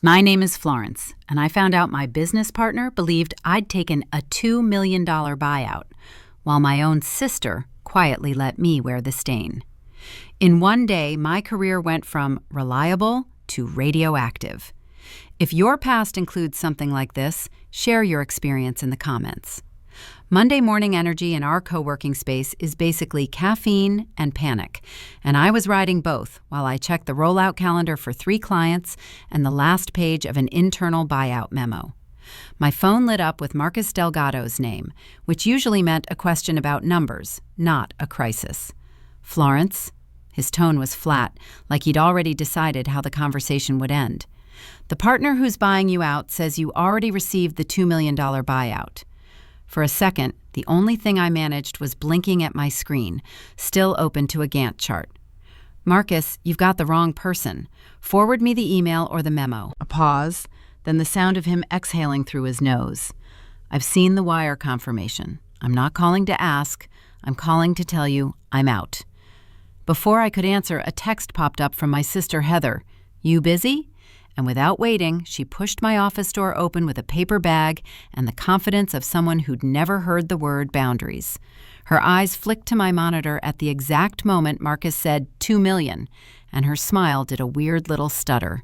My name is Florence, and I found out my business partner believed I'd taken a $2 million buyout, while my own sister quietly let me wear the stain. In one day, my career went from reliable to radioactive. If your past includes something like this, share your experience in the comments. Monday morning energy in our co-working space is basically caffeine and panic, and I was riding both while I checked the rollout calendar for 3 clients and the last page of an internal buyout memo. My phone lit up with Marcus Delgado's name, which usually meant a question about numbers, not a crisis. Florence? His tone was flat, like he'd already decided how the conversation would end. The partner who's buying you out says you already received the $2 million buyout. For a second, the only thing I managed was blinking at my screen, still open to a Gantt chart. Marcus, you've got the wrong person. Forward me the email or the memo. A pause, then the sound of him exhaling through his nose. I've seen the wire confirmation. I'm not calling to ask. I'm calling to tell you I'm out. Before I could answer, a text popped up from my sister Heather. You busy? And without waiting, she pushed my office door open with a paper bag and the confidence of someone who'd never heard the word boundaries. Her eyes flicked to my monitor at the exact moment Marcus said $2 million, and her smile did a weird little stutter.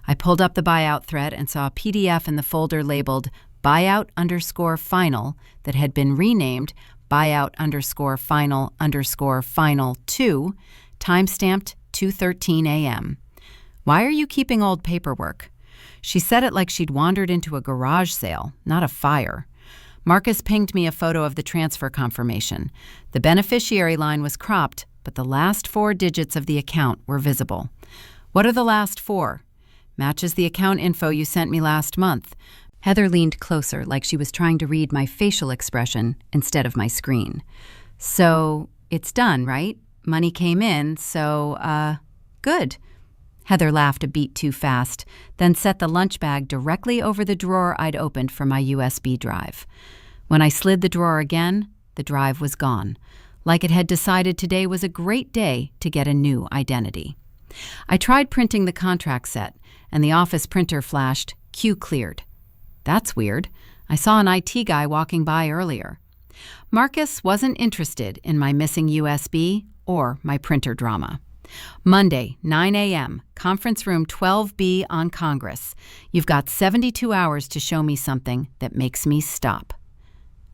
I pulled up the buyout thread and saw a PDF in the folder labeled buyout_final that had been renamed buyout_final_final2, timestamped 2:13 a.m. Why are you keeping old paperwork? She said it like she'd wandered into a garage sale, not a fire. Marcus pinged me a photo of the transfer confirmation. The beneficiary line was cropped, but the last 4 digits of the account were visible. What are the last 4? Matches the account info you sent me last month. Heather leaned closer, like she was trying to read my facial expression instead of my screen. So, it's done, right? Money came in, so, good. Heather laughed a beat too fast, then set the lunch bag directly over the drawer I'd opened for my USB drive. When I slid the drawer again, the drive was gone, like it had decided today was a great day to get a new identity. I tried printing the contract set, and the office printer flashed, "Queue cleared." That's weird. I saw an IT guy walking by earlier. Marcus wasn't interested in my missing USB or my printer drama. Monday, 9 a.m., conference room 12B on Congress. You've got 72 hours to show me something that makes me stop.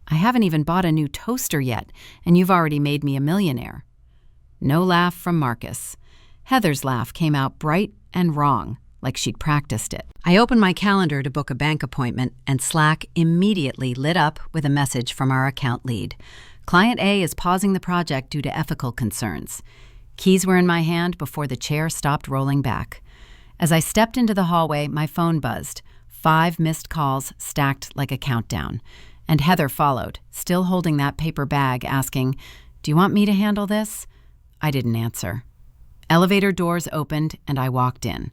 I haven't even bought a new toaster yet, and you've already made me a millionaire. No laugh from Marcus. Heather's laugh came out bright and wrong, like she'd practiced it. I opened my calendar to book a bank appointment, and Slack immediately lit up with a message from our account lead. Client A is pausing the project due to ethical concerns. Keys were in my hand before the chair stopped rolling back. As I stepped into the hallway, my phone buzzed. 5 missed calls stacked like a countdown. And Heather followed, still holding that paper bag, asking, "Do you want me to handle this?" I didn't answer. Elevator doors opened, and I walked in.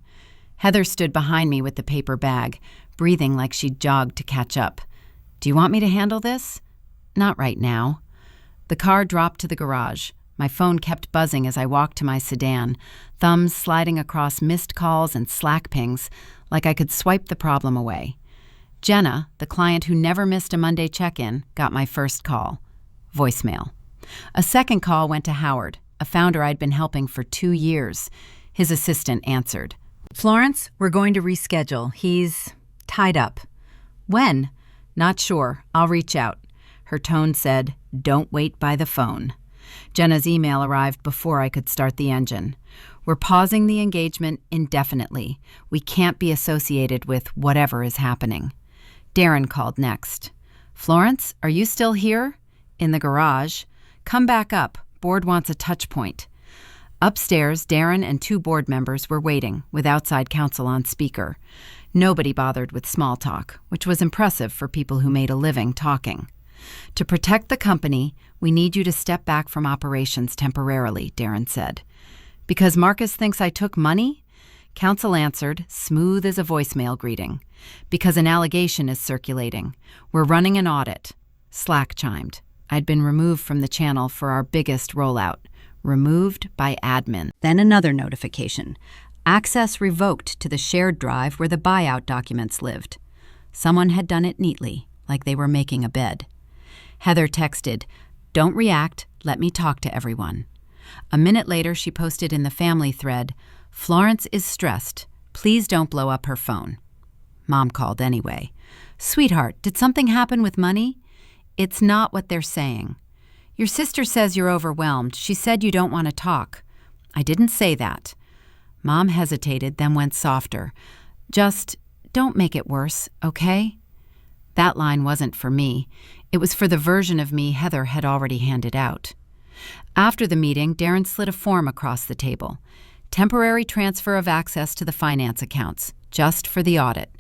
Heather stood behind me with the paper bag, breathing like she'd jogged to catch up. "Do you want me to handle this?" "Not right now." The car dropped to the garage. My phone kept buzzing as I walked to my sedan, thumbs sliding across missed calls and Slack pings like I could swipe the problem away. Jenna, the client who never missed a Monday check-in, got my first call. Voicemail. A second call went to Howard, a founder I'd been helping for 2 years. His assistant answered. "Florence, we're going to reschedule. He's tied up." "When?" "Not sure. I'll reach out." Her tone said, "Don't wait by the phone." Jenna's email arrived before I could start the engine. "We're pausing the engagement indefinitely. We can't be associated with whatever is happening." Darren called next. "Florence, are you still here?" "In the garage." "Come back up. Board wants a touch point." Upstairs, Darren and 2 board members were waiting, with outside counsel on speaker. Nobody bothered with small talk, which was impressive for people who made a living talking. "To protect the company, we need you to step back from operations temporarily," Darren said. "Because Marcus thinks I took money?" Counsel answered, smooth as a voicemail greeting. "Because an allegation is circulating. We're running an audit." Slack chimed. I'd been removed from the channel for our biggest rollout. Removed by admin. Then another notification. Access revoked to the shared drive where the buyout documents lived. Someone had done it neatly, like they were making a bed. Heather texted, "Don't react, let me talk to everyone." A minute later, she posted in the family thread, "Florence is stressed. Please don't blow up her phone." Mom called anyway. "Sweetheart, did something happen with money?" "It's not what they're saying." "Your sister says you're overwhelmed. She said you don't want to talk." "I didn't say that." Mom hesitated, then went softer. "Just don't make it worse, okay?" That line wasn't for me. It was for the version of me Heather had already handed out. After the meeting, Darren slid a form across the table. Temporary transfer of access to the finance accounts, just for the audit.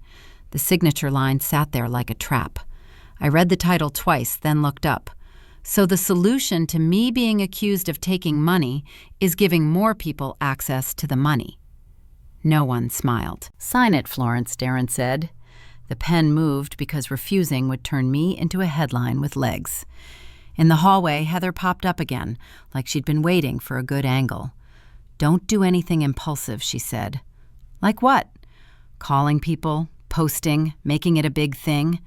The signature line sat there like a trap. I read the title twice, then looked up. So the solution to me being accused of taking money is giving more people access to the money. No one smiled. "Sign it, Florence," Darren said. The pen moved because refusing would turn me into a headline with legs. In the hallway, Heather popped up again, like she'd been waiting for a good angle. "Don't do anything impulsive," she said. "Like what?" "Calling people, posting, making it a big thing.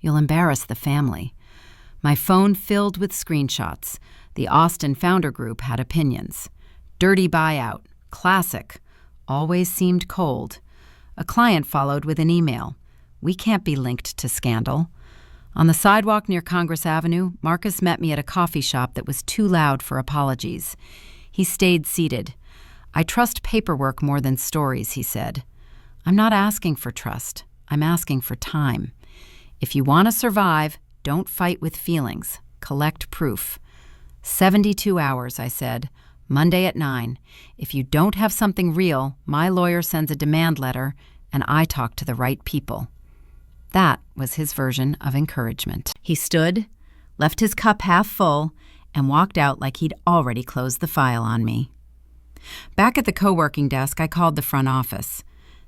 You'll embarrass the family." My phone filled with screenshots. The Austin founder group had opinions. "Dirty buyout. Classic. Always seemed cold." A client followed with an email. "We can't be linked to scandal." On the sidewalk near Congress Avenue, Marcus met me at a coffee shop that was too loud for apologies. He stayed seated. "I trust paperwork more than stories," he said. "I'm not asking for trust. I'm asking for time. If you want to survive, don't fight with feelings. Collect proof." 72 hours, I said. Monday at 9. If you don't have something real, my lawyer sends a demand letter, and I talk to the right people. That was his version of encouragement. He stood, left his cup half full, and walked out like he'd already closed the file on me. Back at the co-working desk, I called the front office.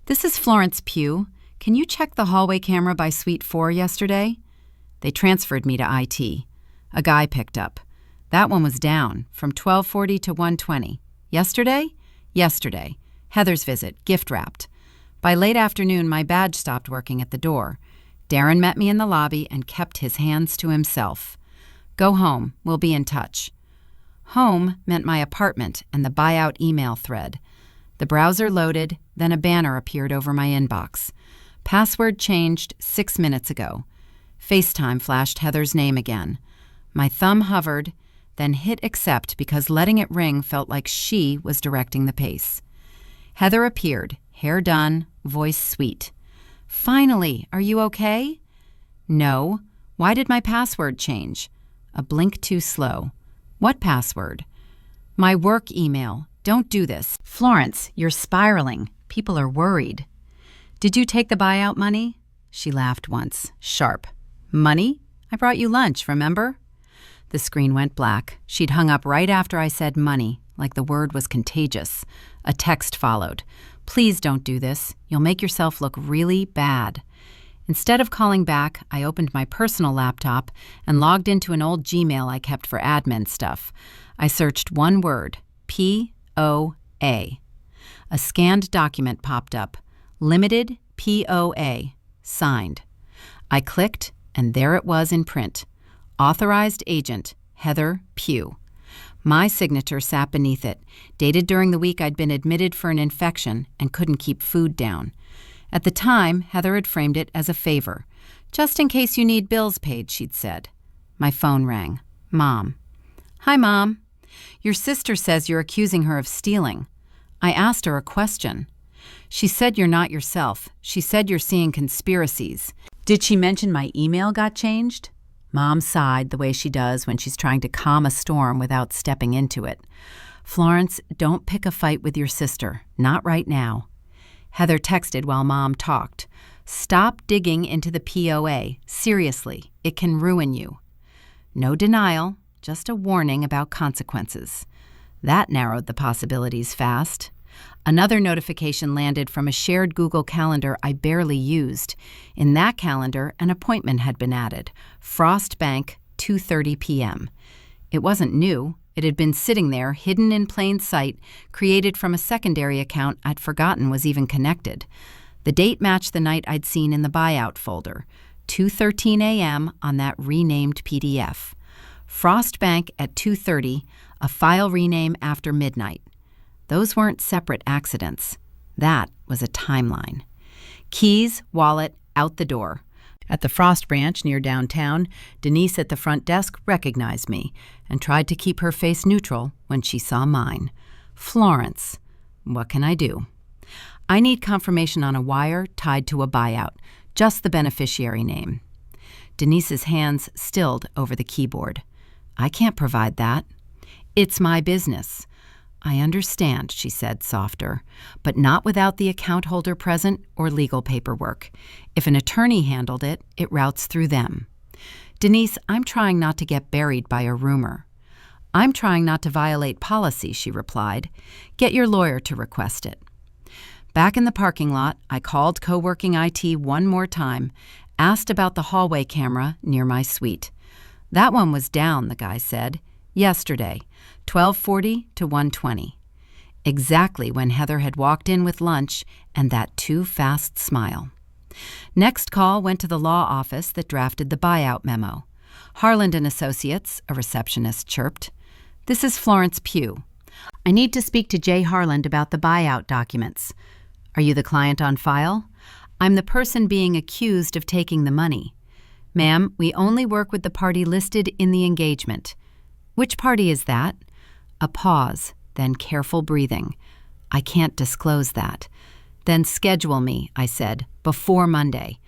"This is Florence Pugh. Can you check the hallway camera by Suite 4 yesterday?" They transferred me to IT. A guy picked up. "That one was down, from 12:40 to 1:20. Yesterday?" "Yesterday. Heather's visit, gift-wrapped." By late afternoon, my badge stopped working at the door. Darren met me in the lobby and kept his hands to himself. "Go home. We'll be in touch." Home meant my apartment and the buyout email thread. The browser loaded, then a banner appeared over my inbox. "Password changed 6 minutes ago." FaceTime flashed Heather's name again. My thumb hovered, then hit accept because letting it ring felt like she was directing the pace. Heather appeared, hair done, voice sweet. "Finally, are you okay?" "No. Why did my password change?" A blink too slow. "What password?" "My work email. Don't do this. Florence, you're spiraling. People are worried." "Did you take the buyout money?" She laughed once, sharp. "Money? I brought you lunch, remember?" The screen went black. She'd hung up right after I said money, like the word was contagious. A text followed. "Please don't do this. You'll make yourself look really bad." Instead of calling back, I opened my personal laptop and logged into an old Gmail I kept for admin stuff. I searched one word, POA. A scanned document popped up. Limited POA. Signed. I clicked, and there it was in print. Authorized agent, Heather Pugh. My signature sat beneath it, dated during the week I'd been admitted for an infection and couldn't keep food down. At the time, Heather had framed it as a favor. "Just in case you need bills paid," she'd said. My phone rang. Mom. "Hi, Mom. Your sister says you're accusing her of stealing." I asked her a question. "She said you're not yourself. She said you're seeing conspiracies." "Did she mention my email got changed?" Mom sighed the way she does when she's trying to calm a storm without stepping into it. "Florence, don't pick a fight with your sister. Not right now." Heather texted while Mom talked. "Stop digging into the POA. Seriously, it can ruin you." No denial, just a warning about consequences. That narrowed the possibilities fast. Another notification landed from a shared Google Calendar I barely used. In that calendar, an appointment had been added. Frost Bank, 2:30 p.m. It wasn't new. It had been sitting there, hidden in plain sight, created from a secondary account I'd forgotten was even connected. The date matched the night I'd seen in the Buyout folder, 2:13 a.m. on that renamed PDF. Frost Bank at 2:30, a file rename after midnight. Those weren't separate accidents. That was a timeline. Keys, wallet, out the door. At the Frost branch near downtown, Denise at the front desk recognized me and tried to keep her face neutral when she saw mine. Florence. What can I do? I need confirmation on a wire tied to a buyout, just the beneficiary name. Denise's hands stilled over the keyboard. I can't provide that. It's my business. I understand, she said, softer, but not without the account holder present or legal paperwork. If an attorney handled it, it routes through them. Denise, I'm trying not to get buried by a rumor. I'm trying not to violate policy, she replied. Get your lawyer to request it. Back in the parking lot, I called co-working IT one more time, asked about the hallway camera near my suite. That one was down, the guy said. Yesterday, 12:40 to 1:20. Exactly when Heather had walked in with lunch and that too fast smile. Next call went to the law office that drafted the buyout memo. Harland & Associates, a receptionist chirped. This is Florence Pugh. I need to speak to Jay Harland about the buyout documents. Are you the client on file? I'm the person being accused of taking the money. Ma'am, we only work with the party listed in the engagement. Which party is that? A pause, then careful breathing. I can't disclose that. Then schedule me, I said, before Monday.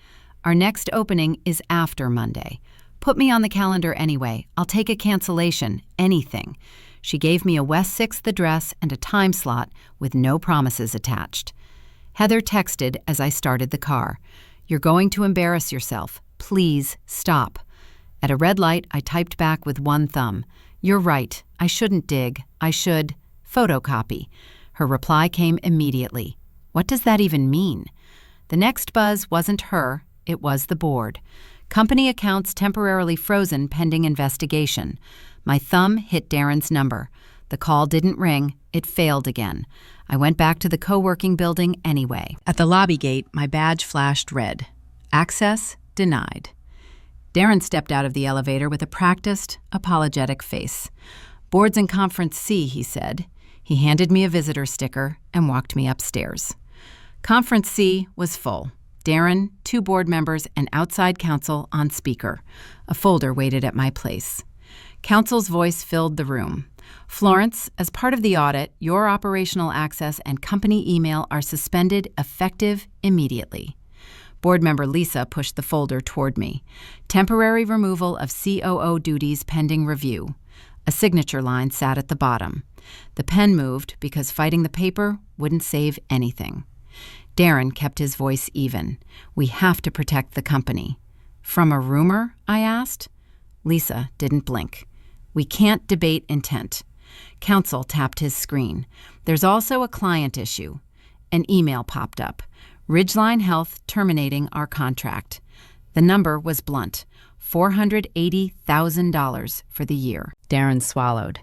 Our next opening is after Monday. Put me on the calendar anyway. I'll take a cancellation, anything. She gave me a West 6th address and a time slot with no promises attached. Heather texted as I started the car. You're going to embarrass yourself. Please stop. At a red light, I typed back with one thumb. You're right. I shouldn't dig. I should photocopy. Her reply came immediately. What does that even mean? The next buzz wasn't her. It was the board. Company accounts temporarily frozen pending investigation. My thumb hit Darren's number. The call didn't ring. It failed again. I went back to the co-working building anyway. At the lobby gate, my badge flashed red. Access denied. Darren stepped out of the elevator with a practiced, apologetic face. Boards in Conference C, he said. He handed me a visitor sticker and walked me upstairs. Conference C was full. Darren, 2 board members, and outside counsel on speaker. A folder waited at my place. Counsel's voice filled the room. Florence, as part of the audit, your operational access and company email are suspended effective immediately. Board member Lisa pushed the folder toward me. Temporary removal of COO duties pending review. A signature line sat at the bottom. The pen moved because fighting the paper wouldn't save anything. Darren kept his voice even. We have to protect the company. From a rumor? I asked. Lisa didn't blink. We can't debate intent. Counsel tapped his screen. There's also a client issue. An email popped up. Ridgeline Health terminating our contract. The number was blunt, $480,000 for the year. Darren swallowed.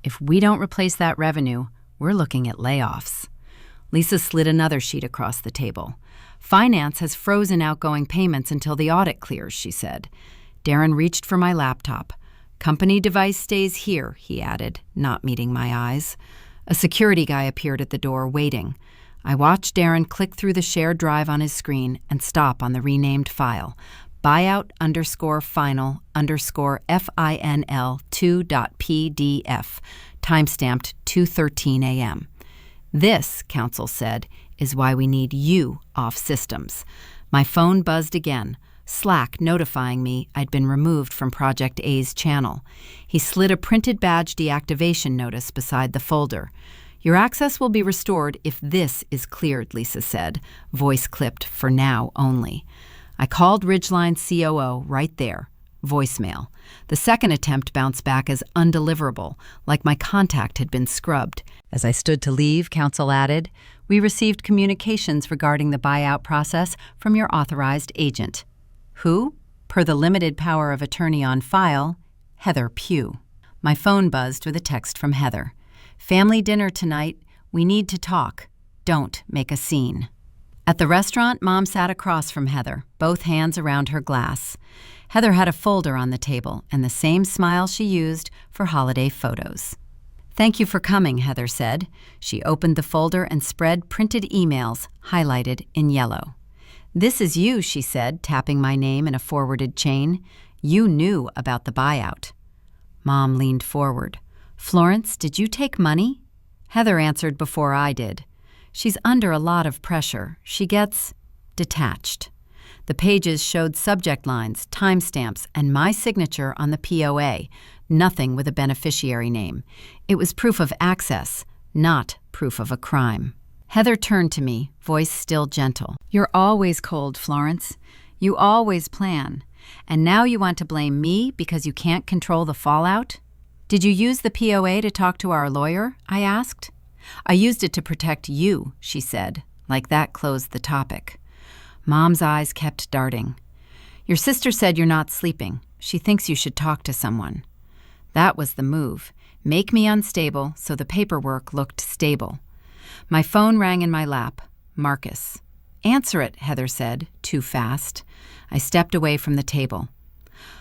If we don't replace that revenue, we're looking at layoffs. Lisa slid another sheet across the table. Finance has frozen outgoing payments until the audit clears, she said. Darren reached for my laptop. Company device stays here, he added, not meeting my eyes. A security guy appeared at the door, waiting. I watched Darren click through the shared drive on his screen and stop on the renamed file, buyout_final_FINL2.pdf, timestamped 2:13 a.m. This, counsel said, is why we need you off systems. My phone buzzed again, Slack notifying me I'd been removed from Project A's channel. He slid a printed badge deactivation notice beside the folder. Your access will be restored if this is cleared, Lisa said, voice clipped for now only. I called Ridgeline COO right there. Voicemail. The second attempt bounced back as undeliverable, like my contact had been scrubbed. As I stood to leave, counsel added, we received communications regarding the buyout process from your authorized agent. Who? Per the limited power of attorney on file, Heather Pugh. My phone buzzed with a text from Heather. "Family dinner tonight. We need to talk. Don't make a scene." At the restaurant, Mom sat across from Heather, both hands around her glass. Heather had a folder on the table and the same smile she used for holiday photos. "Thank you for coming," Heather said. She opened the folder and spread printed emails, highlighted in yellow. "This is you," she said, tapping my name in a forwarded chain. "You knew about the buyout." Mom leaned forward. "Florence, did you take money?" Heather answered before I did. "She's under a lot of pressure. She gets detached." The pages showed subject lines, timestamps, and my signature on the POA, nothing with a beneficiary name. It was proof of access, not proof of a crime. Heather turned to me, voice still gentle. "You're always cold, Florence. You always plan. And now you want to blame me because you can't control the fallout?" "Did you use the POA to talk to our lawyer?" I asked. "I used it to protect you," she said, like that closed the topic. Mom's eyes kept darting. "Your sister said you're not sleeping. She thinks you should talk to someone." That was the move. Make me unstable so the paperwork looked stable. My phone rang in my lap. Marcus. "Answer it," Heather said, too fast. I stepped away from the table.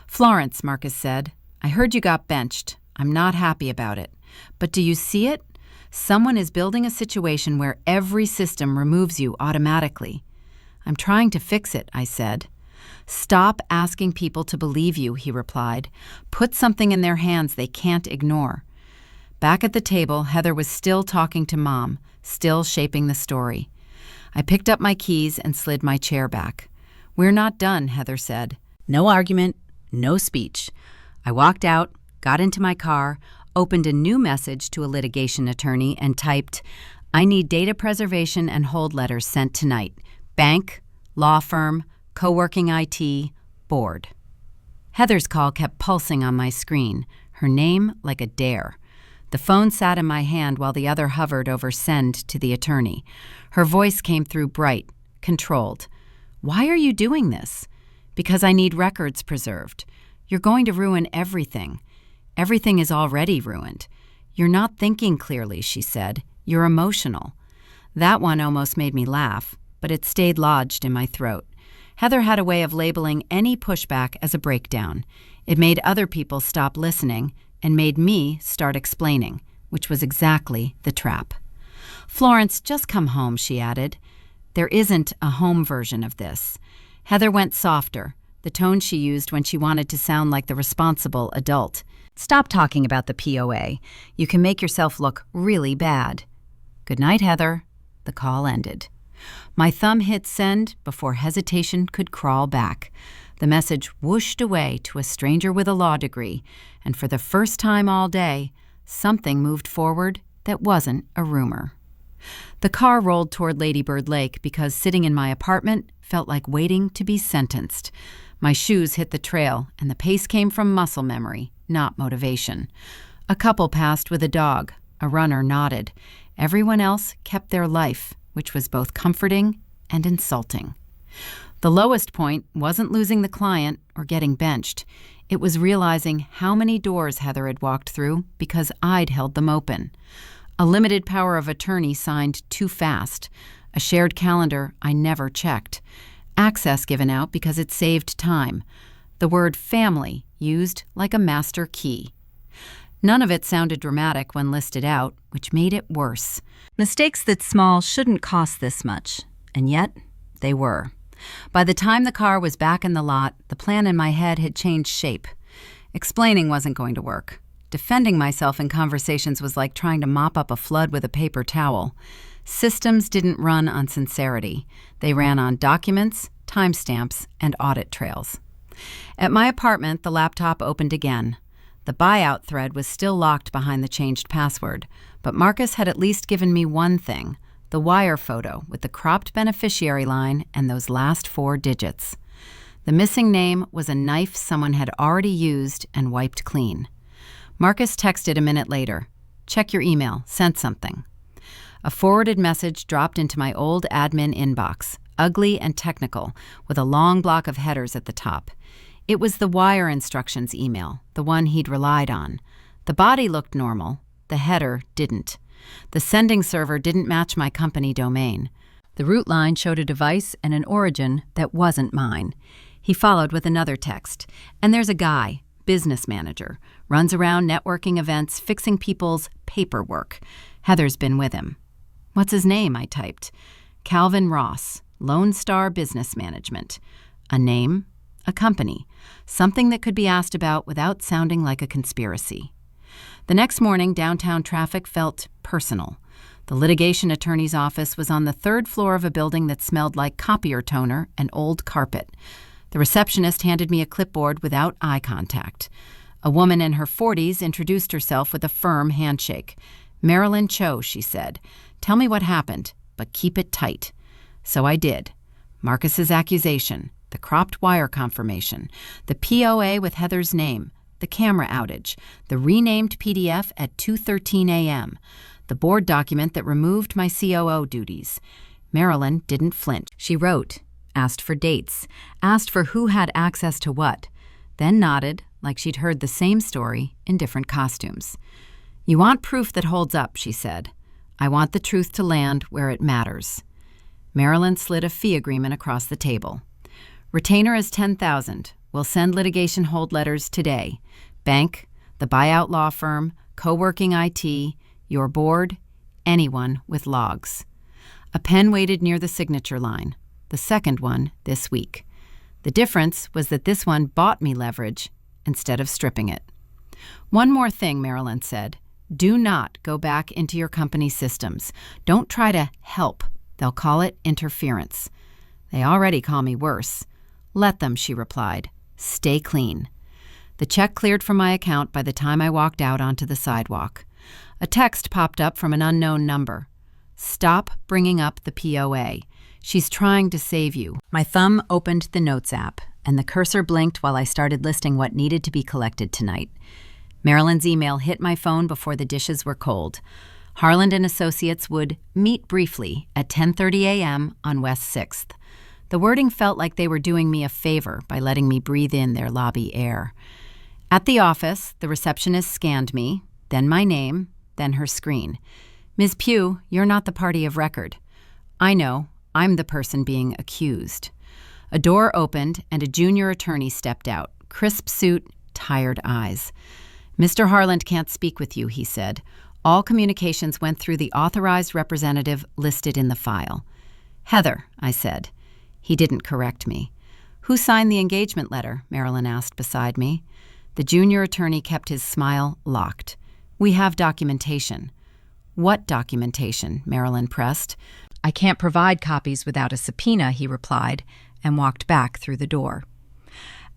"Florence," Marcus said, "I heard you got benched. I'm not happy about it. But do you see it? Someone is building a situation where every system removes you automatically." "I'm trying to fix it," I said. "Stop asking people to believe you," he replied. "Put something in their hands they can't ignore." Back at the table, Heather was still talking to Mom, still shaping the story. I picked up my keys and slid my chair back. "We're not done," Heather said. No argument, no speech. I walked out, got into my car, opened a new message to a litigation attorney and typed, "I need data preservation and hold letters sent tonight. Bank, law firm, co-working IT, board." Heather's call kept pulsing on my screen, her name like a dare. The phone sat in my hand while the other hovered over send to the attorney. Her voice came through bright, controlled. "Why are you doing this?" "Because I need records preserved. You're going to ruin everything. Everything is already ruined. You're not thinking clearly," she said. "You're emotional." That one almost made me laugh, but it stayed lodged in my throat. Heather had a way of labeling any pushback as a breakdown. It made other people stop listening and made me start explaining, which was exactly the trap. "Florence, just come home," she added. "There isn't a home version of this." Heather went softer, the tone she used when she wanted to sound like the responsible adult. "Stop talking about the POA. You can make yourself look really bad." "Good night, Heather." The call ended. My thumb hit send before hesitation could crawl back. The message whooshed away to a stranger with a law degree, and for the first time all day, something moved forward that wasn't a rumor. The car rolled toward Lady Bird Lake because sitting in my apartment felt like waiting to be sentenced. My shoes hit the trail, and the pace came from muscle memory, not motivation. A couple passed with a dog. A runner nodded. Everyone else kept their life, which was both comforting and insulting. The lowest point wasn't losing the client or getting benched. It was realizing how many doors Heather had walked through because I'd held them open. A limited power of attorney signed too fast. A shared calendar I never checked. Access given out because it saved time. The word family used like a master key. None of it sounded dramatic when listed out, which made it worse. Mistakes that small shouldn't cost this much, and yet they were. By the time the car was back in the lot, the plan in my head had changed shape. Explaining wasn't going to work. Defending myself in conversations was like trying to mop up a flood with a paper towel. Systems didn't run on sincerity. They ran on documents, timestamps, and audit trails. At my apartment, the laptop opened again. The buyout thread was still locked behind the changed password, but Marcus had at least given me one thing, the wire photo with the cropped beneficiary line and those last 4 digits. The missing name was a knife someone had already used and wiped clean. Marcus texted a minute later. "Check your email, sent something." A forwarded message dropped into my old admin inbox, ugly and technical, with a long block of headers at the top. It was the wire instructions email, the one he'd relied on. The body looked normal. The header didn't. The sending server didn't match my company domain. The root line showed a device and an origin that wasn't mine. He followed with another text. And there's a guy, business manager, runs around networking events, fixing people's paperwork. Heather's been with him. What's his name? I typed. Calvin Ross, Lone Star Business Management. A name, a company, something that could be asked about without sounding like a conspiracy. The next morning, downtown traffic felt personal. The litigation attorney's office was on the third floor of a building that smelled like copier toner and old carpet. The receptionist handed me a clipboard without eye contact. A woman in her 40s introduced herself with a firm handshake. "Marilyn Cho," she said. "Tell me what happened, but keep it tight." So I did. Marcus's accusation, the cropped wire confirmation, the POA with Heather's name, the camera outage, the renamed PDF at 2:13 a.m., the board document that removed my COO duties. Marilyn didn't flinch. She wrote, asked for dates, asked for who had access to what, then nodded like she'd heard the same story in different costumes. "You want proof that holds up," she said. "I want the truth to land where it matters." Marilyn slid a fee agreement across the table. "Retainer is $10,000. We'll send litigation hold letters today. Bank, the buyout law firm, co-working IT, your board, anyone with logs." A pen waited near the signature line. The second one this week. The difference was that this one bought me leverage instead of stripping it. "One more thing," Marilyn said. "Do not go back into your company's systems. Don't try to help. They'll call it interference." "They already call me worse." "Let them," she replied. "Stay clean." The check cleared from my account by the time I walked out onto the sidewalk. A text popped up from an unknown number. "Stop bringing up the POA. She's trying to save you." My thumb opened the Notes app, and the cursor blinked while I started listing what needed to be collected tonight. Marilyn's email hit my phone before the dishes were cold. Harland and Associates would meet briefly at 10:30 a.m. on West 6th. The wording felt like they were doing me a favor by letting me breathe in their lobby air. At the office, the receptionist scanned me, then my name, then her screen. "Ms. Pugh, you're not the party of record." "I know. I'm the person being accused." A door opened and a junior attorney stepped out, crisp suit, tired eyes. "Mr. Harland can't speak with you," he said. "All communications went through the authorized representative listed in the file." "Heather," I said. He didn't correct me. "Who signed the engagement letter?" Marilyn asked beside me. The junior attorney kept his smile locked. "We have documentation." "What documentation?" Marilyn pressed. "I can't provide copies without a subpoena," he replied, and walked back through the door.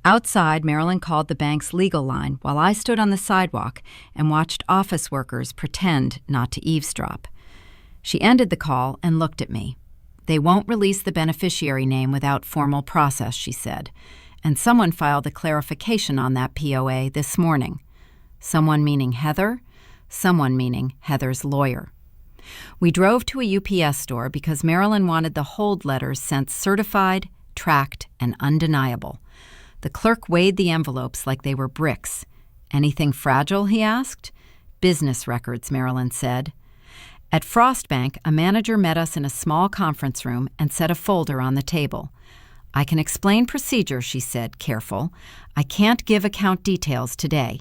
Outside, Marilyn called the bank's legal line while I stood on the sidewalk and watched office workers pretend not to eavesdrop. She ended the call and looked at me. "They won't release the beneficiary name without formal process," she said, "and someone filed a clarification on that POA this morning." Someone meaning Heather, someone meaning Heather's lawyer. We drove to a UPS store because Marilyn wanted the hold letters sent certified, tracked, and undeniable. The clerk weighed the envelopes like they were bricks. "Anything fragile?" he asked. "Business records," Marilyn said. At Frost Bank, a manager met us in a small conference room and set a folder on the table. "I can explain procedure," she said, careful. "I can't give account details today."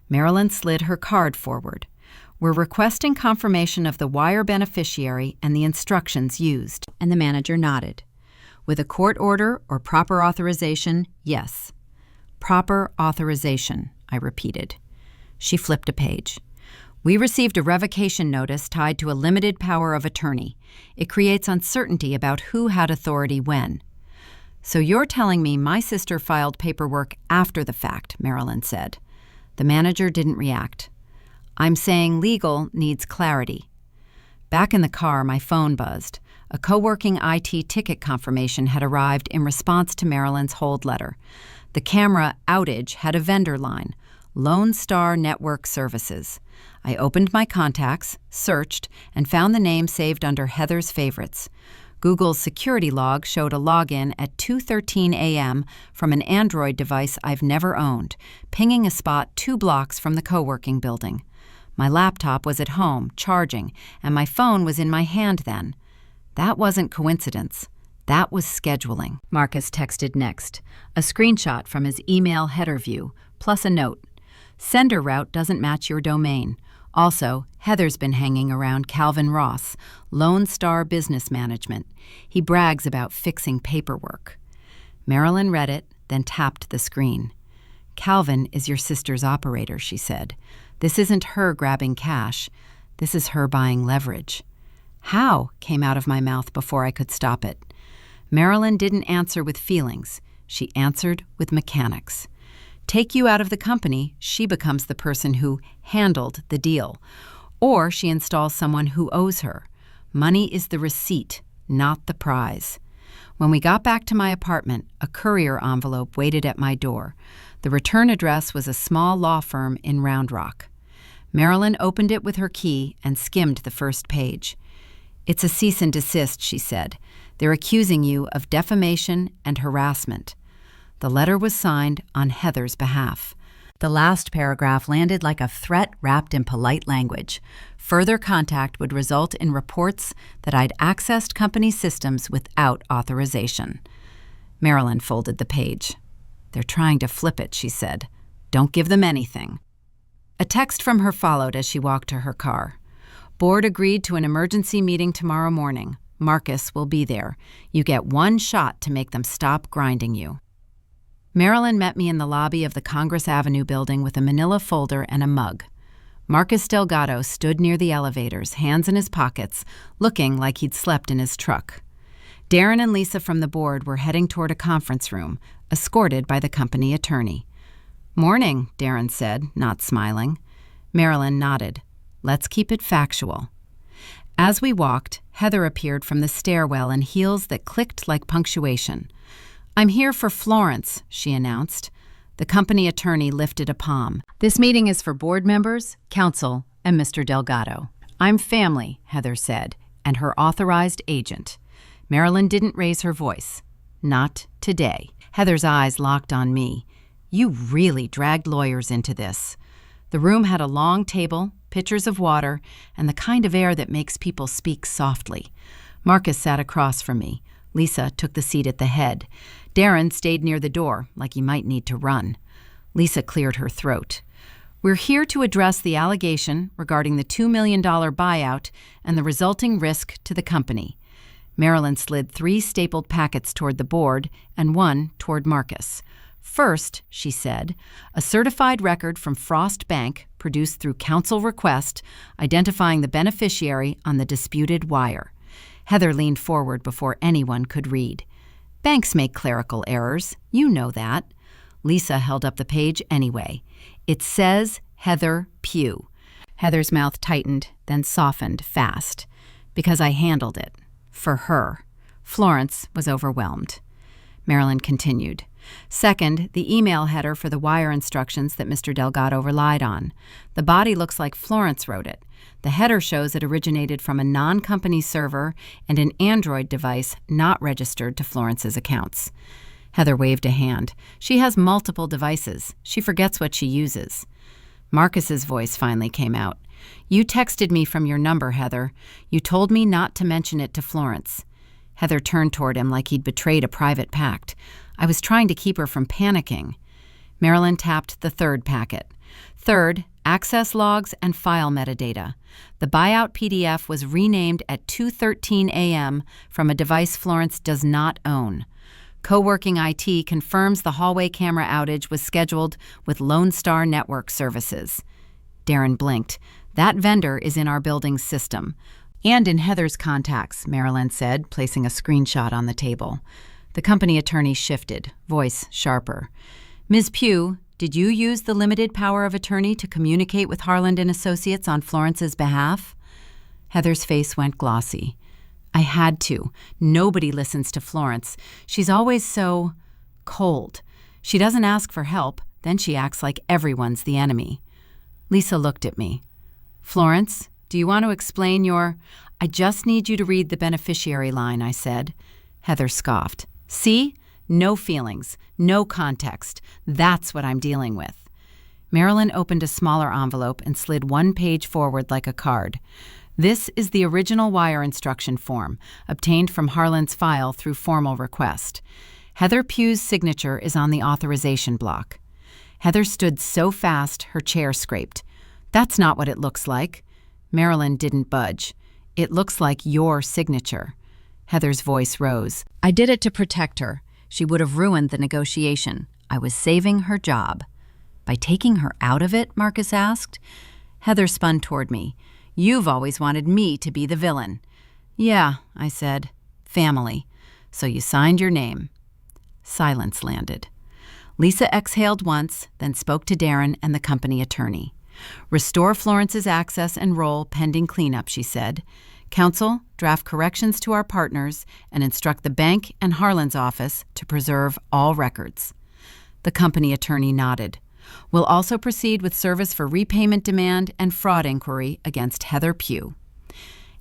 Marilyn slid her card forward. "We're requesting confirmation of the wire beneficiary and the instructions used." And the manager nodded. "With a court order or proper authorization, yes." "Proper authorization," I repeated. She flipped a page. "We received a revocation notice tied to a limited power of attorney. It creates uncertainty about who had authority when." "So you're telling me my sister filed paperwork after the fact," Marilyn said. The manager didn't react. "I'm saying legal needs clarity." Back in the car, my phone buzzed. A co-working IT ticket confirmation had arrived in response to Marilyn's hold letter. The camera outage had a vendor line, Lone Star Network Services. I opened my contacts, searched, and found the name saved under Heather's favorites. Google's security log showed a login at 2:13 a.m. from an Android device I've never owned, pinging a spot 2 blocks from the co-working building. My laptop was at home, charging, and my phone was in my hand then. That wasn't coincidence. That was scheduling. Marcus texted next, a screenshot from his email header view, plus a note. Sender route doesn't match your domain. Also, Heather's been hanging around Calvin Ross, Lone Star Business Management. He brags about fixing paperwork. Marilyn read it, then tapped the screen. Calvin is your sister's operator, she said. This isn't her grabbing cash. This is her buying leverage. How? Came out of my mouth before I could stop it. Marilyn didn't answer with feelings. She answered with mechanics. Take you out of the company, she becomes the person who handled the deal. Or she installs someone who owes her. Money is the receipt, not the prize. When we got back to my apartment, a courier envelope waited at my door. The return address was a small law firm in Round Rock. Marilyn opened it with her key and skimmed the first page. It's a cease and desist, she said. They're accusing you of defamation and harassment. The letter was signed on Heather's behalf. The last paragraph landed like a threat wrapped in polite language. Further contact would result in reports that I'd accessed company systems without authorization. Marilyn folded the page. They're trying to flip it, she said. Don't give them anything. A text from her followed as she walked to her car. Board agreed to an emergency meeting tomorrow morning. Marcus will be there. You get one shot to make them stop grinding you. Marilyn met me in the lobby of the Congress Avenue building with a manila folder and a mug. Marcus Delgado stood near the elevators, hands in his pockets, looking like he'd slept in his truck. Darren and Lisa from the board were heading toward a conference room, escorted by the company attorney. Morning, Darren said, not smiling. Marilyn nodded. Let's keep it factual. As we walked, Heather appeared from the stairwell in heels that clicked like punctuation. I'm here for Florence, she announced. The company attorney lifted a palm. This meeting is for board members, counsel, and Mr. Delgado. I'm family, Heather said, and her authorized agent. Marilyn didn't raise her voice. Not today. Heather's eyes locked on me. You really dragged lawyers into this. The room had a long table, pitchers of water, and the kind of air that makes people speak softly. Marcus sat across from me. Lisa took the seat at the head. Darren stayed near the door, like he might need to run. Lisa cleared her throat. We're here to address the allegation regarding the $2 million buyout and the resulting risk to the company. Marilyn slid 3 stapled packets toward the board and 1 toward Marcus. First, she said, a certified record from Frost Bank produced through counsel request identifying the beneficiary on the disputed wire. Heather leaned forward before anyone could read. Banks make clerical errors. You know that. Lisa held up the page anyway. It says Heather Pugh. Heather's mouth tightened, then softened fast. Because I handled it. For her. Florence was overwhelmed. Marilyn continued. Second, the email header for the wire instructions that Mr. Delgado relied on. The body looks like Florence wrote it. The header shows it originated from a non-company server and an Android device not registered to Florence's accounts. Heather waved a hand. She has multiple devices. She forgets what she uses. Marcus's voice finally came out. You texted me from your number, Heather. You told me not to mention it to Florence. Heather turned toward him like he'd betrayed a private pact. I was trying to keep her from panicking. Marilyn tapped the 3rd packet. Third, access logs and file metadata. The buyout PDF was renamed at 2:13 a.m. from a device Florence does not own. Co-working IT confirms the hallway camera outage was scheduled with Lone Star Network Services. Darren blinked. That vendor is in our building's system. And in Heather's contacts, Marilyn said, placing a screenshot on the table. The company attorney shifted, voice sharper. Ms. Pugh, did you use the limited power of attorney to communicate with Harland and Associates on Florence's behalf? Heather's face went glossy. I had to. Nobody listens to Florence. She's always so cold. She doesn't ask for help, then she acts like everyone's the enemy. Lisa looked at me. Florence, do you want to explain your... I just need you to read the beneficiary line, I said. Heather scoffed. See? No feelings, no context. That's what I'm dealing with. Marilyn opened a smaller envelope and slid one page forward like a card. This is the original wire instruction form, obtained from Harlan's file through formal request. Heather Pugh's signature is on the authorization block. Heather stood so fast her chair scraped. That's not what it looks like. Marilyn didn't budge. It looks like your signature. Heather's voice rose. I did it to protect her. She would have ruined the negotiation. I was saving her job. By taking her out of it? Marcus asked. Heather spun toward me. You've always wanted me to be the villain. Yeah, I said. Family. So you signed your name. Silence landed. Lisa exhaled once, then spoke to Darren and the company attorney. Restore Florence's access and role pending cleanup, she said. Counsel, draft corrections to our partners and instruct the bank and Harlan's office to preserve all records. The company attorney nodded. We'll also proceed with service for repayment demand and fraud inquiry against Heather Pugh.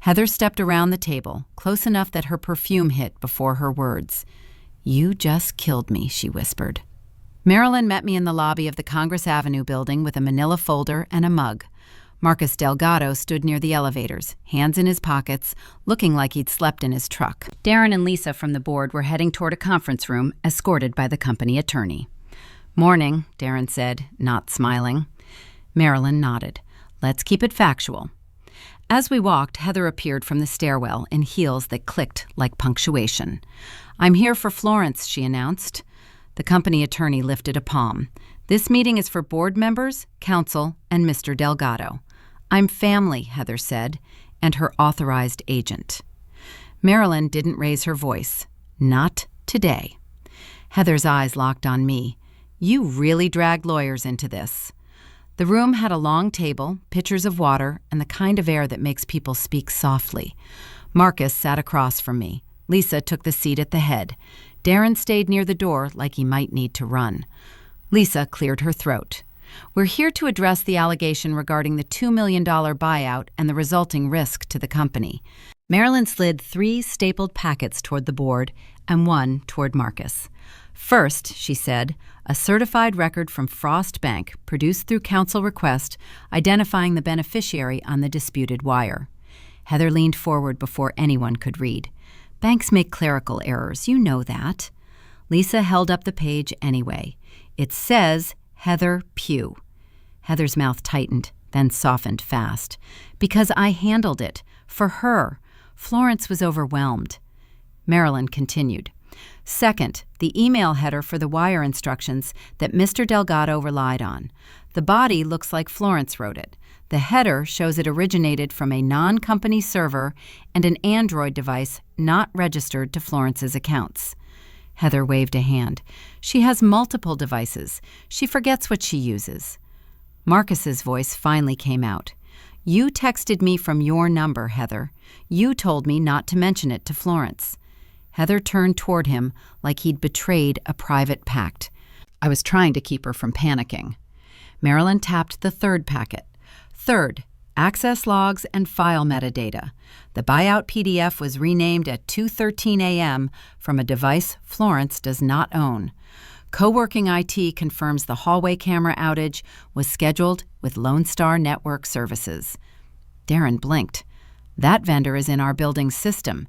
Heather stepped around the table, close enough that her perfume hit before her words. You just killed me, she whispered. Marilyn met me in the lobby of the Congress Avenue building with a manila folder and a mug. Marcus Delgado stood near the elevators, hands in his pockets, looking like he'd slept in his truck. Darren and Lisa from the board were heading toward a conference room, escorted by the company attorney. Morning, Darren said, not smiling. Marilyn nodded. Let's keep it factual. As we walked, Heather appeared from the stairwell in heels that clicked like punctuation. I'm here for Florence, she announced. The company attorney lifted a palm. This meeting is for board members, counsel, and Mr. Delgado. I'm family, Heather said, and her authorized agent. Marilyn didn't raise her voice. Not today. Heather's eyes locked on me. You really dragged lawyers into this. The room had a long table, pitchers of water, and the kind of air that makes people speak softly. Marcus sat across from me. Lisa took the seat at the head. Darren stayed near the door like he might need to run. Lisa cleared her throat. We're here to address the allegation regarding the $2 million buyout and the resulting risk to the company. Marilyn slid 3 stapled packets toward the board and 1 toward Marcus. First, she said, a certified record from Frost Bank produced through counsel request identifying the beneficiary on the disputed wire. Heather leaned forward before anyone could read. Banks make clerical errors, you know that. Lisa held up the page anyway. It says Heather Pugh. Heather's mouth tightened, then softened fast. Because I handled it. For her. Florence was overwhelmed. Marilyn continued. Second, the email header for the wire instructions that Mr. Delgado relied on. The body looks like Florence wrote it. The header shows it originated from a non-company server and an Android device not registered to Florence's accounts. Heather waved a hand. She has multiple devices. She forgets what she uses. Marcus's voice finally came out. You texted me from your number, Heather. You told me not to mention it to Florence. Heather turned toward him like he'd betrayed a private pact. I was trying to keep her from panicking. Marilyn tapped the 3rd packet. Third, access logs and file metadata. The buyout PDF was renamed at 2:13 a.m. from a device Florence does not own. Co-working IT confirms the hallway camera outage was scheduled with Lone Star Network Services. Darren blinked. That vendor is in our building's system.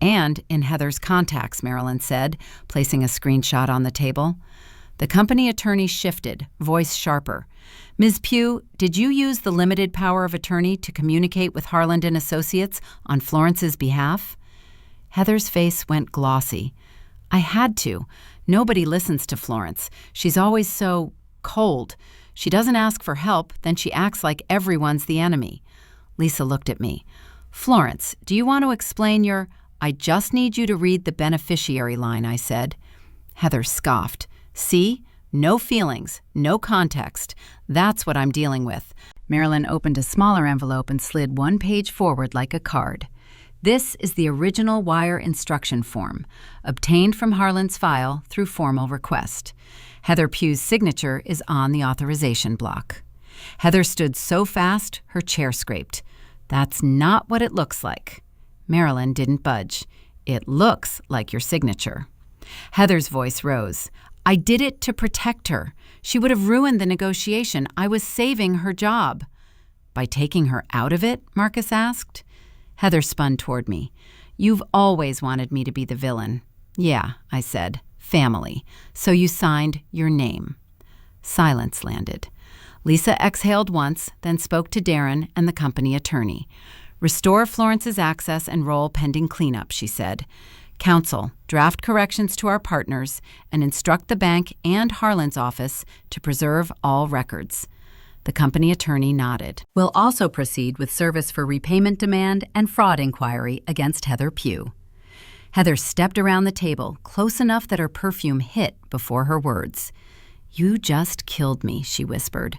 And in Heather's contacts, Marilyn said, placing a screenshot on the table. The company attorney shifted, voice sharper. Ms. Pugh, did you use the limited power of attorney to communicate with Harland & Associates on Florence's behalf? Heather's face went glossy. I had to. Nobody listens to Florence. She's always so cold. She doesn't ask for help, then she acts like everyone's the enemy. Lisa looked at me. Florence, do you want to explain your... I just need you to read the beneficiary line, I said. Heather scoffed. See? No feelings, no context. That's what I'm dealing with. Marilyn opened a smaller envelope and slid 1 page forward like a card. This is the original wire instruction form, obtained from Harlan's file through formal request. Heather Pugh's signature is on the authorization block. Heather stood so fast, her chair scraped. That's not what it looks like. Marilyn didn't budge. "It looks like your signature." Heather's voice rose. "I did it to protect her. She would have ruined the negotiation. I was saving her job." "By taking her out of it?" Marcus asked. Heather spun toward me. "You've always wanted me to be the villain." "Yeah," I said. "Family. So you signed your name." Silence landed. Lisa exhaled once, then spoke to Darren and the company attorney. "Restore Florence's access and role pending cleanup," she said. "Counsel, draft corrections to our partners and instruct the bank and Harlan's office to preserve all records." The company attorney nodded. "We'll also proceed with service for repayment demand and fraud inquiry against Heather Pugh." Heather stepped around the table, close enough that her perfume hit before her words. "You just killed me," she whispered.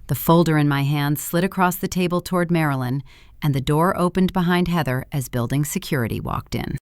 The folder in my hand slid across the table toward Marilyn, and the door opened behind Heather as building security walked in.